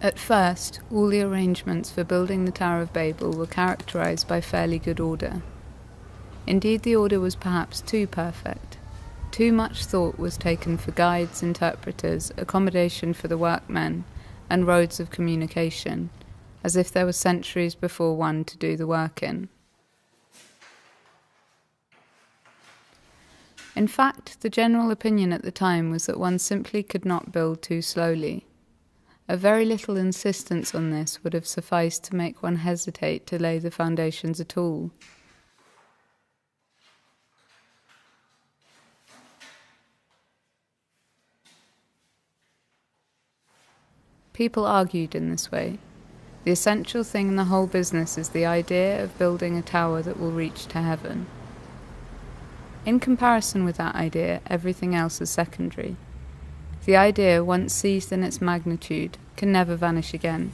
At first, all the arrangements for building the Tower of Babel were characterized by fairly good order. Indeed, the order was perhaps too perfect. Too much thought was taken for guides, interpreters, accommodation for the workmen, and roads of communication, as if there were centuries before one to do the work in. In fact, the general opinion at the time was that one simply could not build too slowly. A very little insistence on this would have sufficed to make one hesitate to lay the foundations at all. People argued in this way. The essential thing in the whole business is the idea of building a tower that will reach to heaven. In comparison with that idea, everything else is secondary. The idea, once seized in its magnitude, can never vanish again.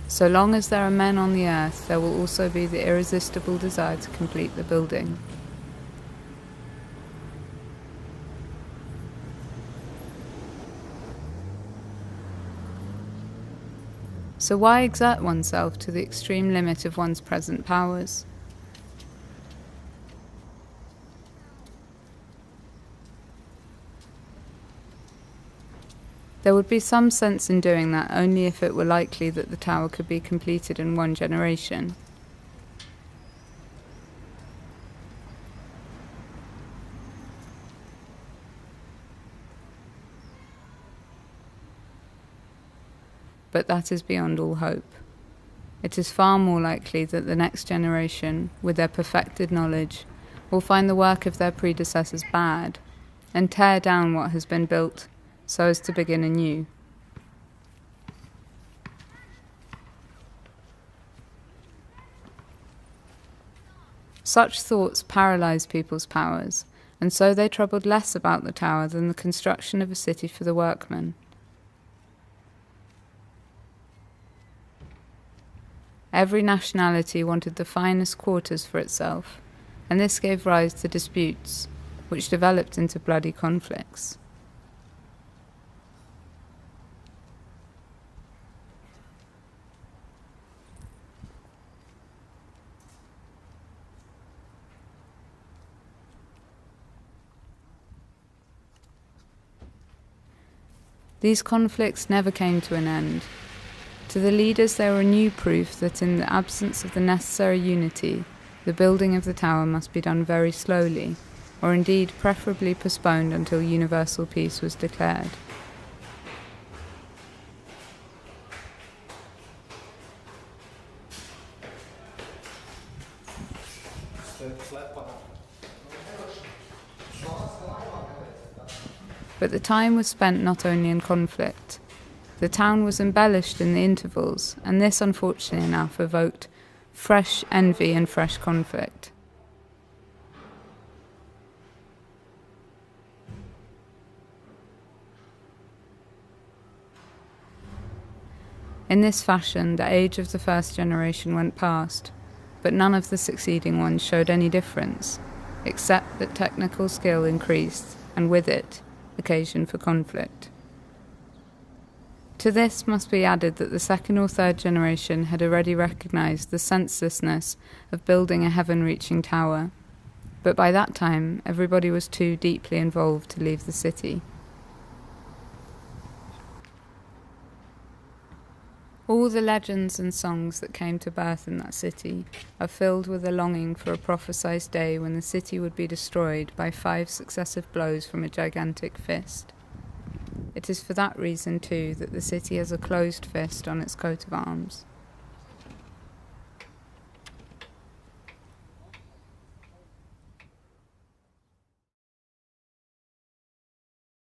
So long as there are men on the earth, there will also be the irresistible desire to complete the building. So why exert oneself to the extreme limit of one's present powers? There would be some sense in doing that only if it were likely that the tower could be completed in one generation. But that is beyond all hope. It is far more likely that the next generation, with their perfected knowledge, will find the work of their predecessors bad, and tear down what has been built, so as to begin anew. Such thoughts paralyzed people's powers, and so they troubled less about the tower than the construction of a city for the workmen. Every nationality wanted the finest quarters for itself, and this gave rise to disputes, which developed into bloody conflicts. These conflicts never came to an end. To the leaders they were a new proof that in the absence of the necessary unity, the building of the tower must be done very slowly, or indeed preferably postponed until universal peace was declared. But the time was spent not only in conflict. The town was embellished in the intervals, and this, unfortunately enough, evoked fresh envy and fresh conflict. In this fashion, the age of the first generation went past, but none of the succeeding ones showed any difference, except that technical skill increased, and with it, occasion for conflict. To this must be added that the second or third generation had already recognized the senselessness of building a heaven-reaching tower, but by that time everybody was too deeply involved to leave the city. All the legends and songs that came to birth in that city are filled with a longing for a prophesied day when the city would be destroyed by 5 successive blows from a gigantic fist. It is for that reason, too, that the city has a closed fist on its coat of arms.